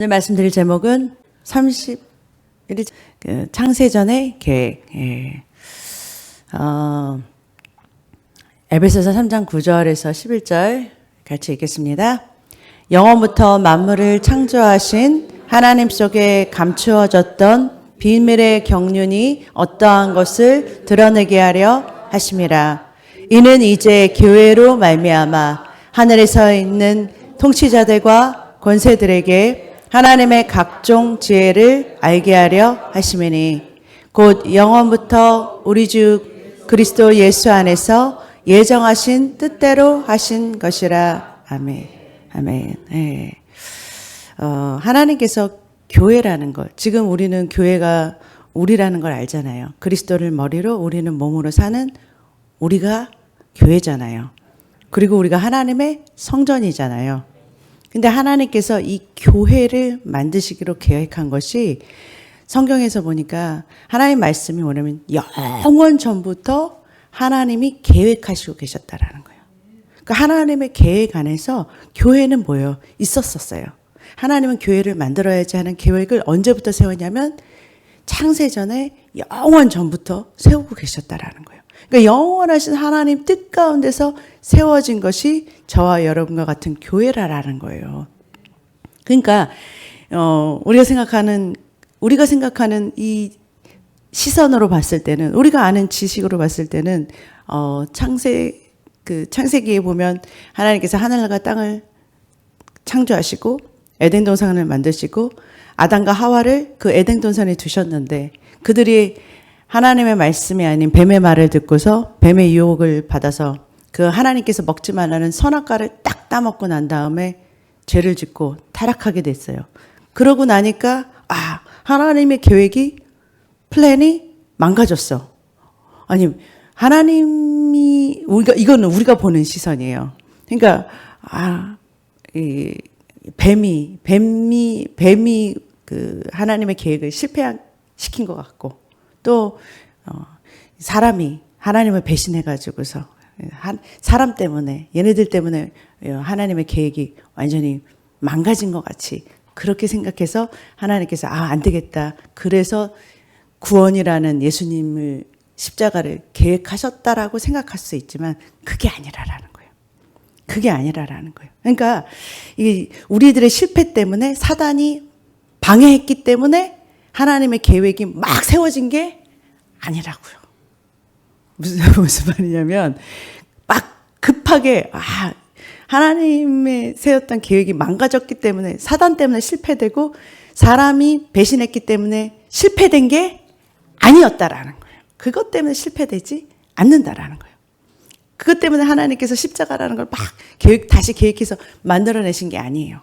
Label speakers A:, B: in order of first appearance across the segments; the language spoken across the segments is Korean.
A: 오늘 말씀드릴 제목은 31일 창세전의 계획. 에베소서 3장 9절에서 11절 같이 읽겠습니다. 영원부터 만물을 창조하신 하나님 속에 감추어졌던 비밀의 경륜이 어떠한 것을 드러내게 하려 하심이라. 이는 이제 교회로 말미암아 하늘에 서 있는 통치자들과 권세들에게 하나님의 각종 지혜를 알게 하려 하심이니 곧 영원부터 우리 주 그리스도 예수 안에서 예정하신 뜻대로 하신 것이라. 아멘. 아멘. 네. 하나님께서 교회라는 걸, 지금 우리는 교회가 우리라는 걸 알잖아요. 그리스도를 머리로 우리는 몸으로 사는 우리가 교회잖아요. 그리고 우리가 하나님의 성전이잖아요. 근데 하나님께서 이 교회를 만드시기로 계획한 것이 성경에서 보니까 하나님 말씀이 뭐냐면 영원 전부터 하나님이 계획하시고 계셨다라는 거예요. 그러니까 하나님의 계획 안에서 교회는 뭐예요? 있었었어요. 하나님은 교회를 만들어야지 하는 계획을 언제부터 세웠냐면 창세전에 영원 전부터 세우고 계셨다라는 거예요. 그러니까 영원하신 하나님 뜻 가운데서 세워진 것이 저와 여러분과 같은 교회라는 거예요. 그러니까 우리가 생각하는 이 시선으로 봤을 때는, 우리가 아는 지식으로 봤을 때는 창세기에 보면 하나님께서 하늘과 땅을 창조하시고 에덴 동산을 만드시고 아담과 하와를 그 에덴 동산에 두셨는데 그들이 하나님의 말씀이 아닌 뱀의 말을 듣고서 뱀의 유혹을 받아서 그 하나님께서 먹지 말라는 선악과를 딱 따먹고 난 다음에 죄를 짓고 타락하게 됐어요. 그러고 나니까 하나님의 계획이, 플랜이 망가졌어. 아니, 하나님이, 이거는 우리가 보는 시선이에요. 그러니까 뱀이 그 하나님의 계획을 실패시킨 것 같고, 또 사람이 하나님을 배신해가지고서 사람 때문에, 얘네들 때문에 하나님의 계획이 완전히 망가진 것 같이 그렇게 생각해서 하나님께서 안 되겠다. 그래서 구원이라는 예수님을, 십자가를 계획하셨다라고 생각할 수 있지만 그게 아니라라는 거예요. 그게 아니라라는 거예요. 그러니까 우리들의 실패 때문에, 사단이 방해했기 때문에 하나님의 계획이 막 세워진 게 아니라고요. 무슨 말이냐면 막 급하게 하나님의 세웠던 계획이 망가졌기 때문에, 사단 때문에 실패되고 사람이 배신했기 때문에 실패된 게 아니었다라는 거예요. 그것 때문에 실패되지 않는다라는 거예요. 그것 때문에 하나님께서 십자가라는 걸 막 다시 계획해서 만들어내신 게 아니에요.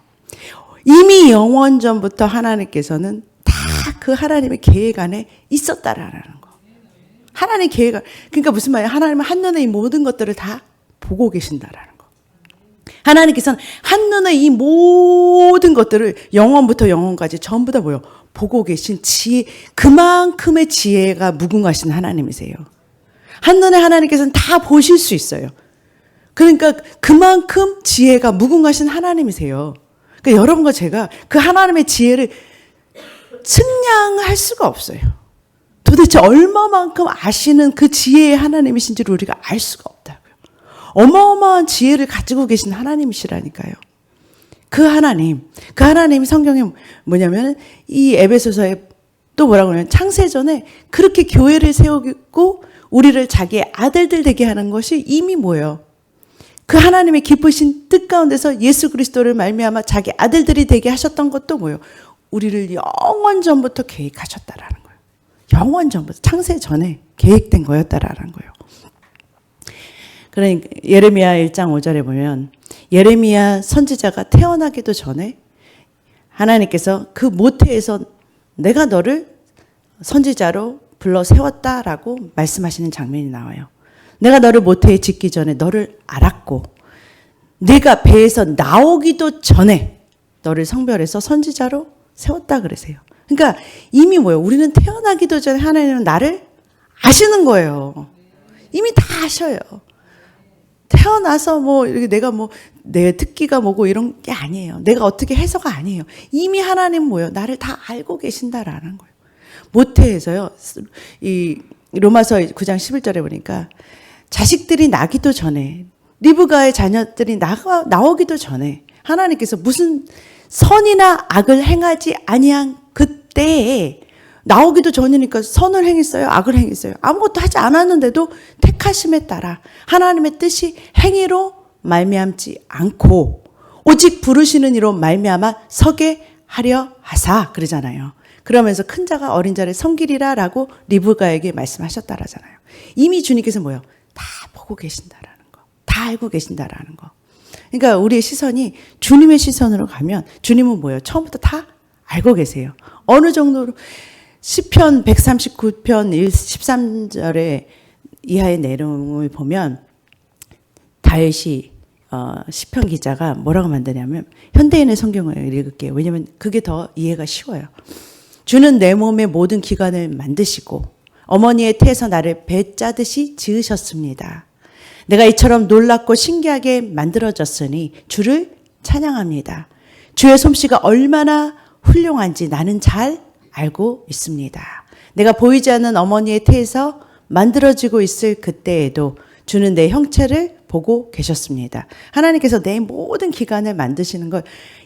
A: 이미 영원 전부터 하나님께서는 다 그 하나님의 계획 안에 있었다라는 거. 하나님의 계획, 그러니까 무슨 말이에요? 하나님은 한눈에 이 모든 것들을 다 보고 계신다라는 거. 하나님께서는 한눈에 이 모든 것들을 영원부터 영원까지 전부 다 보고 계신 지혜, 그만큼의 지혜가 무궁하신 하나님이세요. 한눈에 하나님께서는 다 보실 수 있어요. 그러니까 그만큼 지혜가 무궁하신 하나님이세요. 그러니까 여러분과 제가 그 하나님의 지혜를 측량할 수가 없어요. 도대체 얼마만큼 아시는 그 지혜의 하나님이신지를 우리가 알 수가 없다고요. 어마어마한 지혜를 가지고 계신 하나님이시라니까요. 그 하나님이 성경에 뭐냐면 이 에베소서에 또 뭐라고 하냐면 창세전에 그렇게 교회를 세우고 우리를 자기의 아들들 되게 하는 것이 이미 뭐예요? 그 하나님의 기쁘신 뜻 가운데서 예수 그리스도를 말미암아 자기 아들들이 되게 하셨던 것도 뭐예요? 우리를 영원 전부터 계획하셨다라는 거예요. 영원 전부터, 창세 전에 계획된 거였다라는 거예요. 그러니까 예레미야 1장 5절에 보면 예레미야 선지자가 태어나기도 전에 하나님께서 그 모태에서 내가 너를 선지자로 불러 세웠다라고 말씀하시는 장면이 나와요. 내가 너를 모태에 짓기 전에 너를 알았고 네가 배에서 나오기도 전에 너를 성별해서 선지자로 세웠다 그러세요. 그러니까 이미 뭐예요? 우리는 태어나기도 전에 하나님은 나를 아시는 거예요. 이미 다 아셔요. 태어나서 뭐 이렇게 내가 뭐 내 특기가 뭐고 이런 게 아니에요. 내가 어떻게 해서가 아니에요. 이미 하나님 뭐예요? 나를 다 알고 계신다라는 거예요. 모태에서요. 이 로마서 9장 11절에 보니까 자식들이 나기도 전에 리브가의 자녀들이 나오기도 전에 하나님께서 무슨 선이나 악을 행하지 아니한 그때에 나오기도 전이니까 선을 행했어요? 악을 행했어요? 아무것도 하지 않았는데도 택하심에 따라 하나님의 뜻이 행위로 말미암지 않고 오직 부르시는 이로 말미암아 서게 하려 하사 그러잖아요. 그러면서 큰 자가 어린 자를 섬기리라라고 리브가에게 말씀하셨다라잖아요. 이미 주님께서 뭐예요? 다 보고 계신다라는 거. 다 알고 계신다라는 거. 그러니까 우리의 시선이 주님의 시선으로 가면 주님은 뭐예요? 처음부터 다 알고 계세요. 어느 정도로 시편 139편 13절에 이하의 내용을 보면 다윗이 시편 기자가 뭐라고 만드냐면 현대인의 성경을 읽을게요. 왜냐하면 그게 더 이해가 쉬워요. 주는 내 몸의 모든 기관을 만드시고 어머니의 태에서 나를 배 짜듯이 지으셨습니다. 내가 이처럼 놀랍고 신기하게 만들어졌으니 주를 찬양합니다. 주의 솜씨가 얼마나 훌륭한지 나는 잘 알고 있습니다. 내가 보이지 않는 어머니의 태에서 만들어지고 있을 그때에도 주는 내 형체를 보고 계셨습니다. 하나님께서 내 모든 기관을 만드시는 걸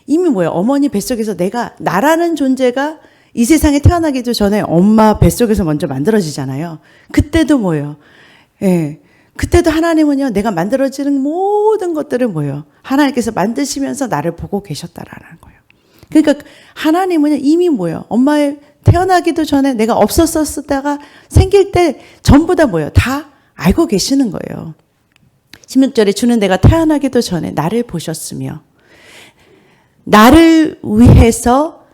A: 이미 뭐예요? 어머니 뱃속에서 나라는 존재가 이 세상에 태어나기도 전에 엄마 뱃속에서 먼저 만들어지잖아요. 그때도 뭐예요? 예. 그때도 하나님은요, 내가 만들어지는 모든 것들을 뭐예요? 하나님께서 만드시면서 나를 보고 계셨다라는 거예요. 그러니까 하나님은 이미 뭐예요? 엄마의 태어나기도 전에 내가 없었었다가 생길 때 전부 다 뭐예요? 다 알고 계시는 거예요. 16절에 주는 내가 태어나기도 전에 나를 보셨으며 나를 위해서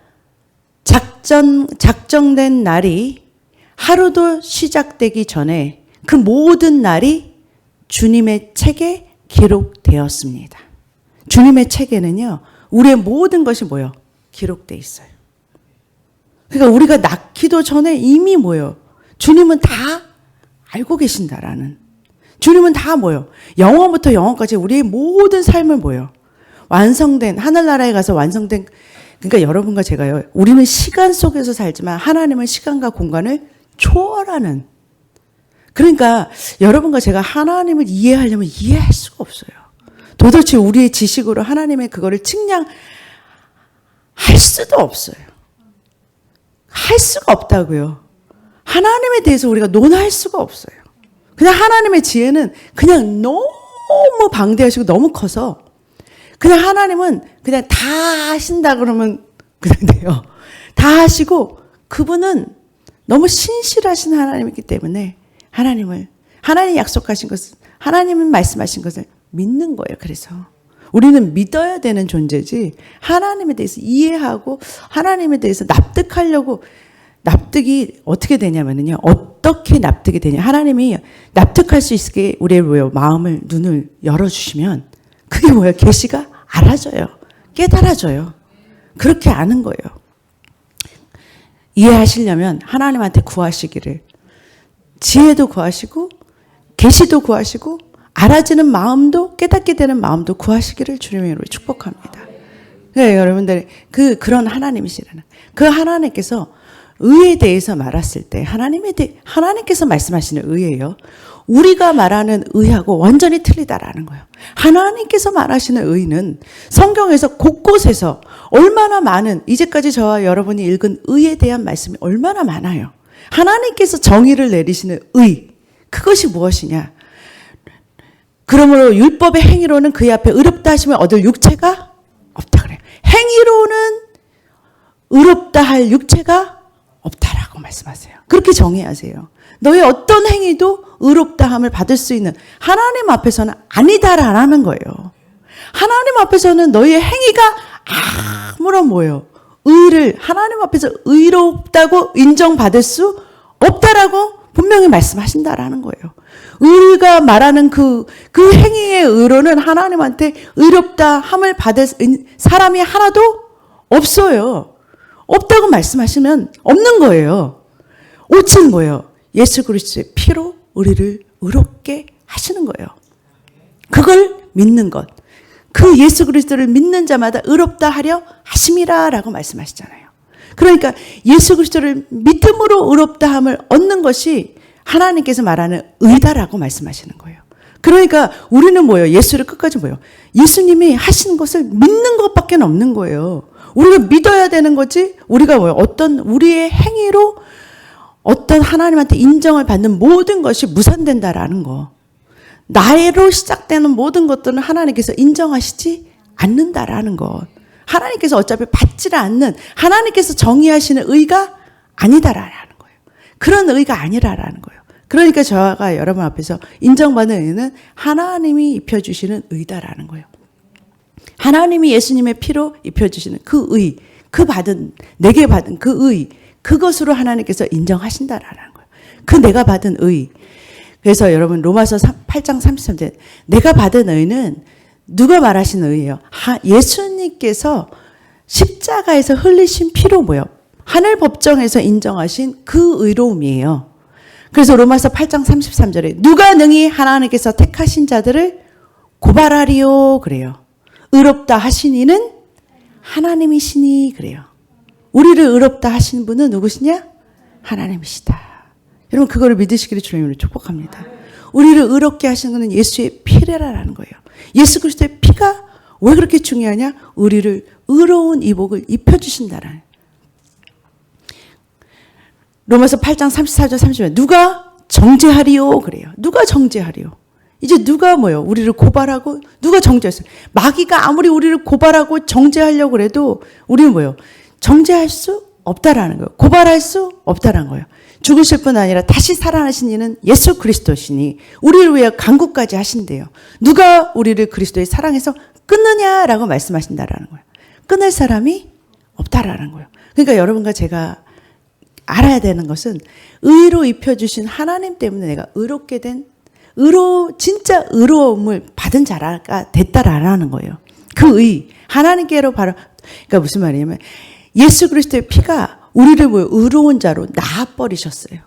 A: 작정된 날이 하루도 시작되기 전에 그 모든 날이 주님의 책에 기록되었습니다. 주님의 책에는요, 우리의 모든 것이 뭐예요? 기록되어 있어요. 그러니까 우리가 낳기도 전에 이미 뭐예요? 주님은 다 알고 계신다라는. 주님은 다 뭐예요? 영원부터 영원까지 우리의 모든 삶을 뭐예요? 완성된, 하늘나라에 가서 완성된, 그러니까 여러분과 제가요, 우리는 시간 속에서 살지만 하나님은 시간과 공간을 초월하는. 그러니까 여러분과 제가 하나님을 이해하려면 이해할 수가 없어요. 도대체 우리의 지식으로 하나님의 그거를 측량할 수도 없어요. 할 수가 없다고요. 하나님에 대해서 우리가 논할 수가 없어요. 그냥 하나님의 지혜는 그냥 너무 방대하시고 너무 커서 그냥 하나님은 그냥 다 하신다 그러면 그냥 돼요. 다 하시고 그분은 너무 신실하신 하나님이기 때문에 하나님이 약속하신 것을, 하나님이 말씀하신 것을 믿는 거예요. 그래서 우리는 믿어야 되는 존재지 하나님에 대해서 이해하고 하나님에 대해서 납득하려고 납득이 어떻게 되냐면요. 어떻게 납득이 되냐. 하나님이 납득할 수 있게 우리의 마음을, 눈을 열어주시면 그게 뭐예요? 계시가 알아져요. 깨달아져요. 그렇게 아는 거예요. 이해하시려면 하나님한테 구하시기를. 지혜도 구하시고 계시도 구하시고 알아지는 마음도 깨닫게 되는 마음도 구하시기를 주님의 이름으로 축복합니다. 네, 여러분들 그런 하나님이시라는 그 하나님께서 의에 대해서 말했을 때 하나님께서 말씀하시는 의예요. 우리가 말하는 의하고 완전히 틀리다라는 거예요. 하나님께서 말하시는 의는 성경에서 곳곳에서 얼마나 많은 이제까지 저와 여러분이 읽은 의에 대한 말씀이 얼마나 많아요. 하나님께서 정의를 내리시는 의 그것이 무엇이냐? 그러므로 율법의 행위로는 그의 앞에 의롭다 하심을 얻을 육체가 없다 그래요. 행위로는 의롭다 할 육체가 없다라고 말씀하세요. 그렇게 정의하세요. 너의 어떤 행위도 의롭다함을 받을 수 있는 하나님 앞에서는 아니다라는 거예요. 하나님 앞에서는 너의 행위가 아무런 뭐예요? 의를 하나님 앞에서 의롭다고 인정받을 수 없다라고 분명히 말씀하신다라는 거예요. 우리가 말하는 그 행위의 의로는 하나님한테 의롭다함을 받을 사람이 하나도 없어요. 없다고 말씀하시면 없는 거예요. 오직 뭐예요? 예수 그리스도의 피로 우리를 의롭게 하시는 거예요. 그걸 믿는 것. 그 예수 그리스도를 믿는 자마다 의롭다 하려 하심이라라고 말씀하시잖아요. 그러니까 예수 그리스도를 믿음으로 의롭다 함을 얻는 것이 하나님께서 말하는 의다라고 말씀하시는 거예요. 그러니까 우리는 뭐예요? 예수를 끝까지 뭐예요? 예수님이 하시는 것을 믿는 것밖에 없는 거예요. 우리가 믿어야 되는 거지, 우리가 뭐예요? 어떤 우리의 행위로 어떤 하나님한테 인정을 받는 모든 것이 무산된다라는 거. 나로 시작되는 모든 것들은 하나님께서 인정하시지 않는다라는 것. 하나님께서 어차피 받지를 않는, 하나님께서 정의하시는 의가 아니다라는 거예요. 그런 의가 아니라라는 거예요. 그러니까 저가 여러분 앞에서 인정받는 의는 하나님이 입혀주시는 의다라는 거예요. 하나님이 예수님의 피로 입혀주시는 그 의, 내게 받은 그 의, 그것으로 하나님께서 인정하신다라는 거예요. 그 내가 받은 의. 그래서 여러분 로마서 8장 33절, 내가 받은 의는 누가 말하신 의예요? 예수님께서 십자가에서 흘리신 피로 뭐예요? 하늘 법정에서 인정하신 그 의로움이에요. 그래서 로마서 8장 33절에 누가 능히 하나님께서 택하신 자들을 고발하리요 그래요. 의롭다 하신 이는 하나님이시니 그래요. 우리를 의롭다 하신 분은 누구시냐? 하나님이시다. 여러분 그거를 믿으시기를 주님으로 축복합니다. 우리를 의롭게 하신 것은 예수의 피라라는 거예요. 예수 그리스도의 피가 왜 그렇게 중요하냐? 우리를 의로운 이복을 입혀주신다라는. 로마서 8장 34절 30절 누가 정죄하리요 그래요. 누가 정죄하리요. 이제 누가 뭐요? 우리를 고발하고 누가 정죄했어요? 마귀가 아무리 우리를 고발하고 정죄하려고 그래도 우리는 뭐요? 정죄할 수 없다라는 거예요. 고발할 수 없다라는 거예요. 죽으실 뿐 아니라 다시 살아나신 이는 예수 그리스도시니 우리를 위해 간구까지 하신대요. 누가 우리를 그리스도의 사랑에서 끊느냐라고 말씀하신다라는 거예요. 끊을 사람이 없다라는 거예요. 그러니까 여러분과 제가 알아야 되는 것은 의로 입혀주신 하나님 때문에 내가 의롭게 된 진짜 의로움을 받은 자가 됐다라는 거예요. 그 의, 하나님께로 바로, 그러니까 무슨 말이냐면 예수 그리스도의 피가 우리를 의로운 자로 낳아버리셨어요.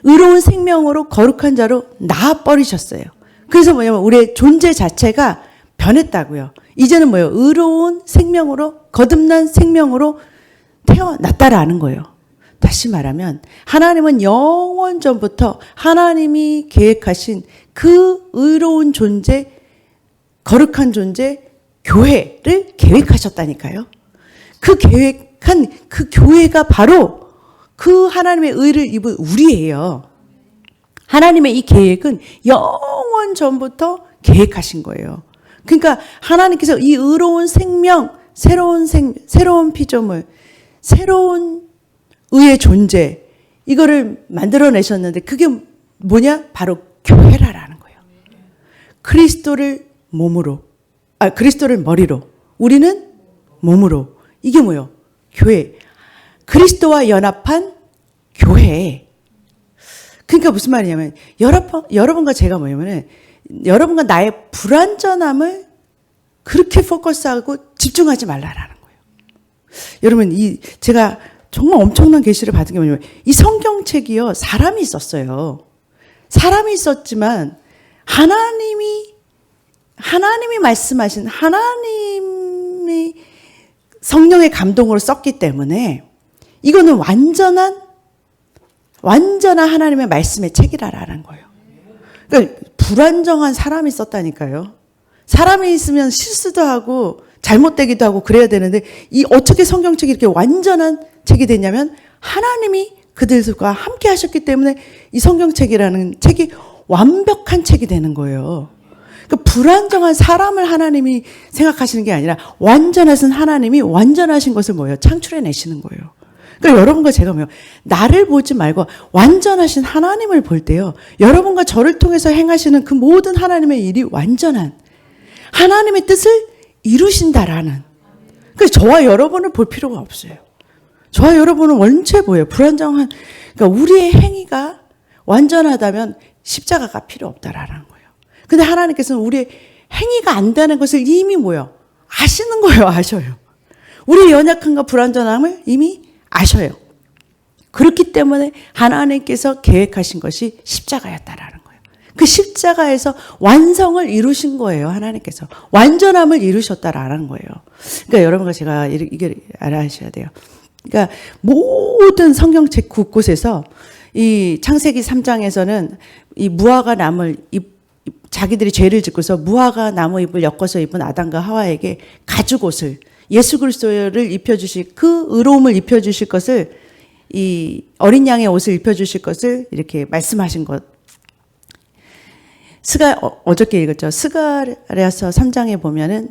A: 의로운 생명으로 거룩한 자로 낳아버리셨어요. 그래서 뭐냐면 우리의 존재 자체가 변했다고요. 이제는 뭐예요? 의로운 생명으로, 거듭난 생명으로 태어났다라는 거예요. 다시 말하면 하나님은 영원 전부터 하나님이 계획하신 그 의로운 존재, 거룩한 존재, 교회를 계획하셨다니까요. 그 계획한 그 교회가 바로 그 하나님의 의를 입은 우리예요. 하나님의 이 계획은 영원 전부터 계획하신 거예요. 그러니까 하나님께서 이 의로운 생명, 새로운 피조물, 새로운 의의 존재, 이거를 만들어내셨는데 그게 뭐냐? 바로 교회라는 거예요. 그리스도를 머리로, 우리는 몸으로. 이게 뭐예요? 교회. 그리스도와 연합한 교회. 그러니까 무슨 말이냐면 여러분과 제가 뭐냐면 여러분과 나의 불완전함을 그렇게 포커스하고 집중하지 말라라는 거예요. 여러분 제가 정말 엄청난 계시를 받은 게 뭐냐면 이 성경책이요. 사람이 있었어요. 사람이 있었지만 하나님이 말씀하신 하나님이 성령의 감동으로 썼기 때문에 이거는 완전한 하나님의 말씀의 책이라는 거예요. 그러니까 불완전한 사람이 썼다니까요. 사람이 있으면 실수도 하고 잘못되기도 하고 그래야 되는데 어떻게 성경책이 이렇게 완전한 책이 됐냐면 하나님이 그들과 함께 하셨기 때문에 이 성경책이라는 책이 완벽한 책이 되는 거예요. 그러니까 불완전한 사람을 하나님이 생각하시는 게 아니라 완전하신 하나님이 완전하신 것을 창출해내시는 거예요. 그러니까 여러분과 제가 나를 보지 말고 완전하신 하나님을 볼 때요. 여러분과 저를 통해서 행하시는 그 모든 하나님의 일이 완전한 하나님의 뜻을 이루신다라는. 그래서 저와 여러분을 볼 필요가 없어요. 저와 여러분은 원체 불완전한, 그러니까 우리의 행위가 완전하다면 십자가가 필요 없다라는 거예요. 근데 하나님께서는 우리의 행위가 안 되는 것을 이미 아시는 거예요. 아셔요. 우리의 연약함과 불완전함을 이미 아셔요. 그렇기 때문에 하나님께서 계획하신 것이 십자가였다라는 거예요. 그 십자가에서 완성을 이루신 거예요. 하나님께서. 완전함을 이루셨다라는 거예요. 그러니까 여러분과 제가 이게 알아하셔야 돼요. 그러니까 모든 성경책 곳곳에서 이 창세기 3장에서는 이 무화과 나무를 자기들이 죄를 짓고서 무화과 나무 잎을 엮어서 입은 아담과 하와에게 가죽 옷을 예수 그리스도를 입혀주실 그 의로움을 입혀주실 것을 이 어린 양의 옷을 입혀주실 것을 이렇게 말씀하신 것. 어저께 읽었죠. 스가랴서 3장에 보면은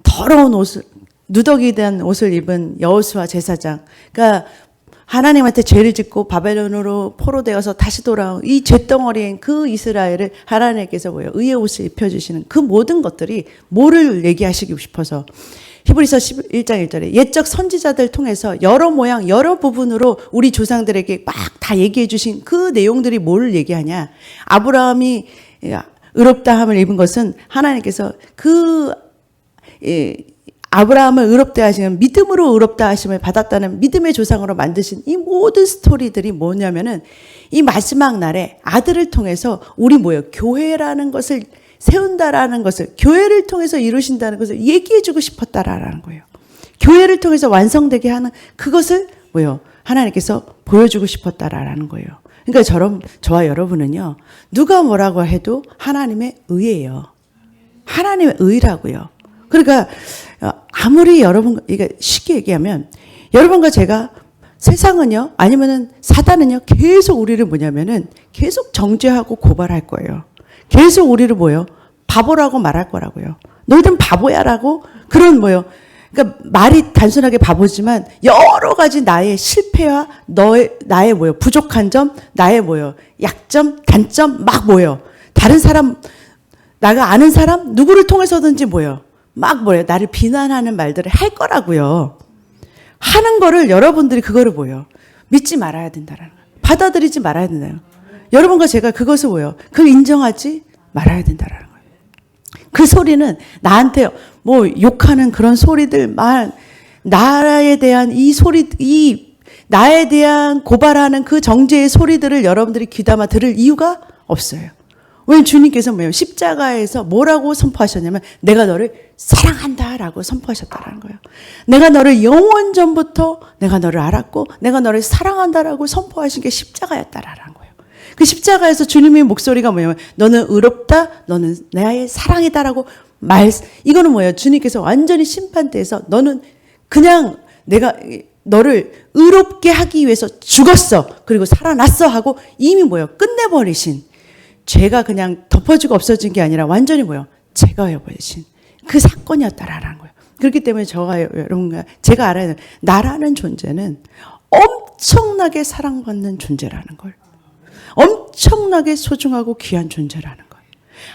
A: 더러운 옷을 누더기 된 옷을 입은 여호수아 제사장. 그러니까 하나님한테 죄를 짓고 바벨론으로 포로되어서 다시 돌아온 이 잿덩어리인 그 이스라엘을 하나님께서 뭐예요? 의의 옷을 입혀주시는 그 모든 것들이 뭐를 얘기하시고 싶어서 히브리서 11장 1절에 옛적 선지자들 통해서 여러 모양 여러 부분으로 우리 조상들에게 막 다 얘기해 주신 그 내용들이 뭐를 얘기하냐. 아브라함이 의롭다함을 입은 것은 하나님께서 아브라함을 의롭다 하시는 믿음으로 의롭다 하심을 받았다는 믿음의 조상으로 만드신 이 모든 스토리들이 뭐냐면은 이 마지막 날에 아들을 통해서 우리 뭐예요? 교회라는 것을 세운다라는 것을 교회를 통해서 이루신다는 것을 얘기해 주고 싶었다라는 거예요. 교회를 통해서 완성되게 하는 그것을 뭐예요? 하나님께서 보여주고 싶었다라는 거예요. 그러니까 저와 여러분은요. 누가 뭐라고 해도 하나님의 의예요. 하나님의 의라고요. 그러니까 아무리 여러분 이게 쉽게 얘기하면 여러분과 제가 세상은요 아니면은 사단은요 계속 우리를 뭐냐면은 계속 정죄하고 고발할 거예요. 계속 우리를 뭐요? 바보라고 말할 거라고요. 너희들은 바보야라고 그런 뭐요? 그러니까 말이 단순하게 바보지만 여러 가지 나의 실패와 나의 뭐요? 부족한 점, 나의 뭐요? 약점, 단점 막 뭐요? 다른 사람 나가 아는 사람 누구를 통해서든지 뭐요? 막 뭐예요? 나를 비난하는 말들을 할 거라고요. 하는 거를 여러분들이 그거를 뭐예요? 믿지 말아야 된다라는 거예요. 받아들이지 말아야 된다요. 여러분과 제가 그것을 뭐예요? 그걸 인정하지 말아야 된다라는 거예요. 그 소리는 나한테 뭐 욕하는 그런 소리들 나에 대한 나에 대한 고발하는 그 정죄의 소리들을 여러분들이 귀담아 들을 이유가 없어요. 왜냐면 주님께서 뭐예요? 십자가에서 뭐라고 선포하셨냐면 내가 너를 사랑한다라고 선포하셨다라는 거예요. 내가 너를 영원 전부터 내가 너를 알았고 내가 너를 사랑한다라고 선포하신 게 십자가였다라는 거예요. 그 십자가에서 주님의 목소리가 뭐예요? 너는 의롭다, 너는 나의 사랑이다라고 이거는 뭐예요? 주님께서 완전히 심판대에서 너는 그냥 내가 너를 의롭게 하기 위해서 죽었어. 그리고 살아났어 하고 이미 뭐예요? 끝내버리신 죄가 그냥 덮어지고 없어진 게 아니라 완전히 뭐예요? 제거해버리신 그 사건이었다라는 거예요. 그렇기 때문에 저와 여러분과 제가 알아야 돼요. 나라는 존재는 엄청나게 사랑받는 존재라는 걸. 엄청나게 소중하고 귀한 존재라는 거예요.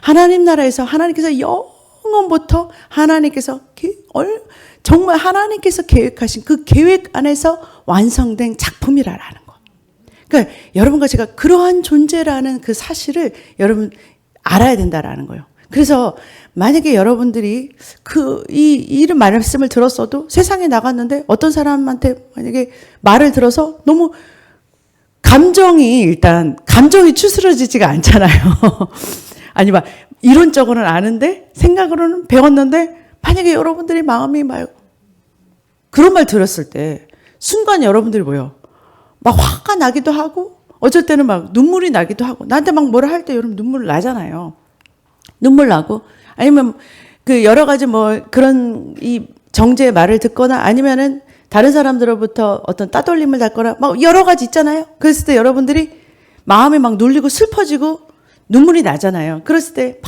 A: 하나님 나라에서 하나님께서 영원부터 하나님께서 정말 하나님께서 계획하신 그 계획 안에서 완성된 작품이라는 거. 그러니까 여러분과 제가 그러한 존재라는 그 사실을 여러분 알아야 된다라는 거예요. 그래서 만약에 여러분들이 이런 말씀을 들었어도 세상에 나갔는데 어떤 사람한테 만약에 말을 들어서 너무 감정이 추스러지지가 않잖아요. 아니 막 이론적으로는 아는데 생각으로는 배웠는데 만약에 여러분들이 마음이 막 그런 말 들었을 때 순간 여러분들이 뭐예요? 막 화가 나기도 하고 어쩔 때는 막 눈물이 나기도 하고 나한테 막 뭐라 할 때 여러분 눈물 나잖아요. 눈물 나고 아니면 그 여러 가지 뭐 그런 이 정죄의 말을 듣거나 아니면은 다른 사람들로부터 어떤 따돌림을 받거나 막 여러 가지 있잖아요. 그랬을 때 여러분들이 마음이 막 눌리고 슬퍼지고 눈물이 나잖아요. 그랬을 때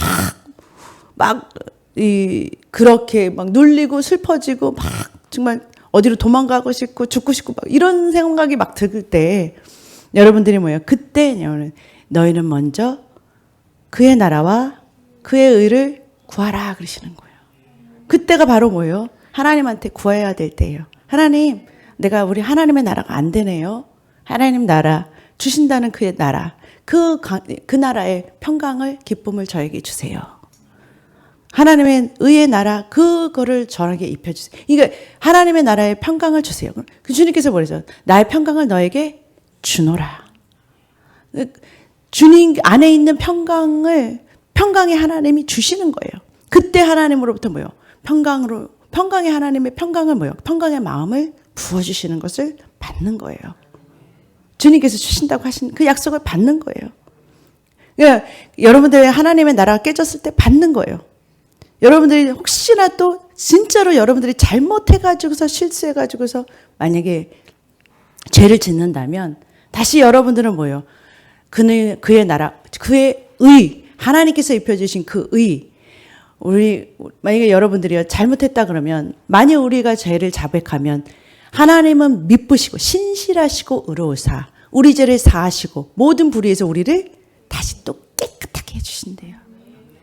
A: 그렇게 막 눌리고 슬퍼지고 막 정말 어디로 도망가고 싶고 죽고 싶고 막 이런 생각이 막 들 때 여러분들이 뭐예요? 그때 너희는 먼저 그의 나라와 그의 의를 구하라 그러시는 거예요. 그때가 바로 뭐예요? 하나님한테 구해야 될 때예요. 하나님, 우리 하나님의 나라가 안 되네요. 하나님 나라, 주신다는 그의 나라, 그 나라의 평강을, 기쁨을 저에게 주세요. 하나님의 의의 나라, 그거를 저에게 입혀주세요. 이게 하나님의 나라의 평강을 주세요. 그 주님께서 뭐랬죠? 나의 평강을 너에게 주노라. 주님 안에 있는 평강의 하나님이 주시는 거예요. 그때 하나님으로부터 뭐요? 평강의 하나님의 평강을 뭐요? 평강의 마음을 부어주시는 것을 받는 거예요. 주님께서 주신다고 하신 그 약속을 받는 거예요. 그러니까 여러분들의 하나님의 나라가 깨졌을 때 받는 거예요. 여러분들이 혹시나 또 진짜로 여러분들이 잘못해가지고서 실수해가지고서 만약에 죄를 짓는다면 다시 여러분들은 뭐예요? 그의 나라, 그의 의, 하나님께서 입혀주신 그 의, 만약에 여러분들이요 잘못했다 그러면 만약 우리가 죄를 자백하면 하나님은 미쁘시고 신실하시고 의로우사 우리 죄를 사하시고 모든 불의에서 우리를 다시 또 깨끗하게 해주신대요.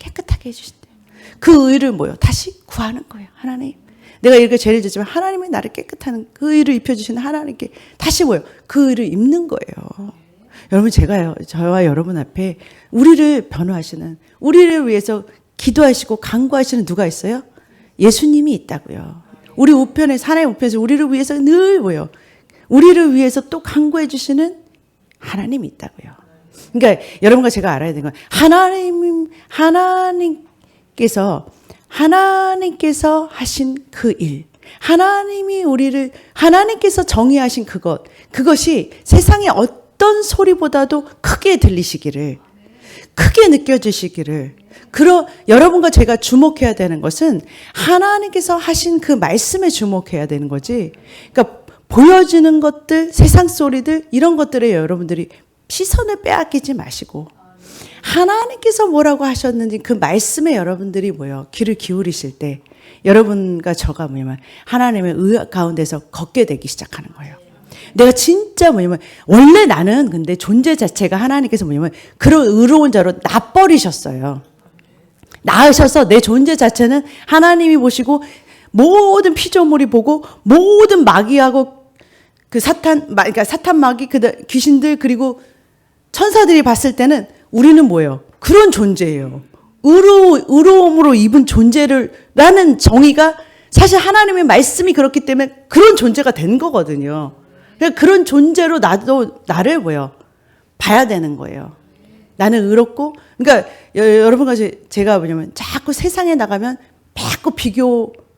A: 깨끗하게 해주신대요. 그 의를 뭐요? 다시 구하는 거예요. 하나님. 내가 이렇게 죄를 짓지만 하나님이 나를 깨끗한 그 의를 입혀주시는 하나님께 다시 뭐요? 그 의를 입는 거예요. 여러분 제가요 저와 여러분 앞에 우리를 변호하시는 우리를 위해서 기도하시고 간구하시는 누가 있어요? 예수님이 있다고요. 우리 우편에서 하나님 우편에서 우리를 위해서 늘 뭐요? 우리를 위해서 또 간구해 주시는 하나님이 있다고요. 그러니까 여러분과 제가 알아야 되는 건 하나님께서 하신 그 일, 하나님께서 정의하신 그것이 세상의 어떤 소리보다도 크게 들리시기를, 크게 느껴지시기를, 여러분과 제가 주목해야 되는 것은 하나님께서 하신 그 말씀에 주목해야 되는 거지. 그러니까 보여지는 것들, 세상 소리들, 이런 것들에 여러분들이 시선을 빼앗기지 마시고 하나님께서 뭐라고 하셨는지 그 말씀에 여러분들이 귀를 기울이실 때 여러분과 저가 하나님의 의 가운데서 걷게 되기 시작하는 거예요. 내가 진짜 원래 나는 근데 존재 자체가 하나님께서 그런 의로운 자로 놔버리셨어요. 낳으셔서 내 존재 자체는 하나님이 보시고 모든 피조물이 보고 모든 마귀하고 그 그러니까 사탄 마귀 귀신들 그리고 천사들이 봤을 때는 우리는 그런 존재예요. 의로움으로 입은 존재라는 정의가 사실 하나님의 말씀이 그렇기 때문에 그런 존재가 된 거거든요. 그러니까 그런 존재로 나를 봐야 되는 거예요. 나는 의롭고, 그러니까 여러분과 제가 자꾸 세상에 나가면 자꾸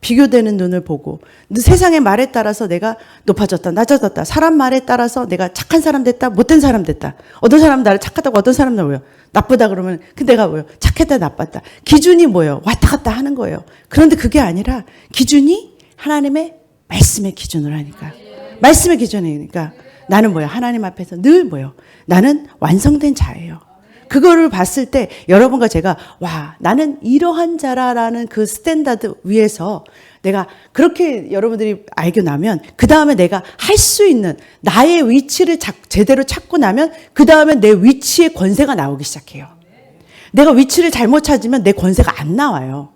A: 비교되는 눈을 보고 세상의 말에 따라서 내가 높아졌다 낮아졌다 사람 말에 따라서 내가 착한 사람 됐다 못된 사람 됐다 어떤 사람은 나를 착하다고 어떤 사람은 나쁘다 그러면 내가 착했다 나빴다 기준이 왔다 갔다 하는 거예요. 그런데 그게 아니라 기준이 하나님의 말씀의 기준으로 하니까 말씀의 기준이니까 나는 하나님 앞에서 늘 나는 완성된 자예요. 그거를 봤을 때 여러분과 제가 나는 이러한 자라라는 그 스탠다드 위에서 내가 그렇게 여러분들이 알고 나면 그 다음에 내가 할 수 있는 나의 위치를 제대로 찾고 나면 그 다음에 내 위치의 권세가 나오기 시작해요. 내가 위치를 잘못 찾으면 내 권세가 안 나와요.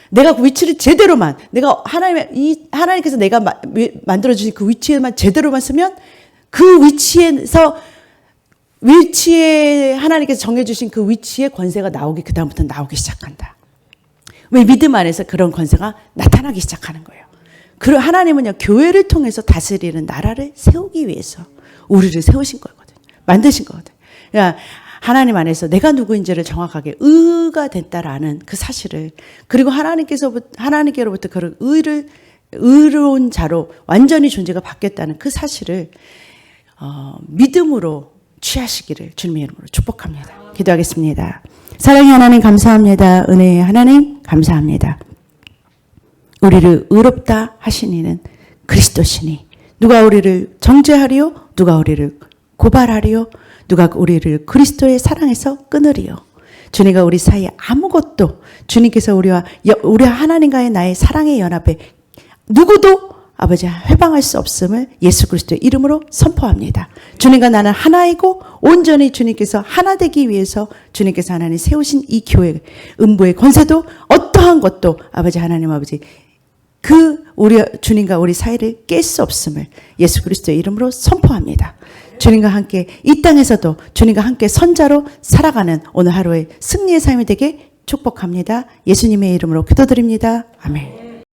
A: 내가 그 위치를 제대로만 내가 하나님께서 내가 만들어주신 그 위치에만 제대로만 쓰면 그 위치에 하나님께서 정해주신 그 위치에 권세가 그다음부터 나오기 시작한다. 왜 믿음 안에서 그런 권세가 나타나기 시작하는 거예요. 그리고 하나님은요, 교회를 통해서 다스리는 나라를 세우기 위해서 우리를 세우신 거거든요. 만드신 거거든요. 그러니까 하나님 안에서 내가 누구인지를 정확하게 의가 됐다라는 그 사실을 그리고 하나님께로부터 그런 의로운 자로 완전히 존재가 바뀌었다는 그 사실을 믿음으로 취하시기를 주님의 이름으로 축복합니다. 기도하겠습니다. 사랑의 하나님 감사합니다. 은혜의 하나님 감사합니다. 우리를 의롭다 하신 이는 그리스도시니 누가 우리를 정죄하리요? 누가 우리를 고발하리요? 누가 우리를 그리스도의 사랑에서 끊으리요? 주님과 우리 사이에 아무것도 주님께서 우리 하나님과의 나의 사랑의 연합에 누구도 아버지 회방할 수 없음을 예수 그리스도의 이름으로 선포합니다. 주님과 나는 하나이고 온전히 주님께서 하나 되기 위해서 주님께서 하나님 세우신 이 교회 음부의 권세도 어떠한 것도 아버지 하나님 아버지 우리 주님과 우리 사이를 깰 수 없음을 예수 그리스도의 이름으로 선포합니다. 주님과 함께 이 땅에서도 주님과 함께 선자로 살아가는 오늘 하루의 승리의 삶이 되게 축복합니다. 예수님의 이름으로 기도드립니다. 아멘.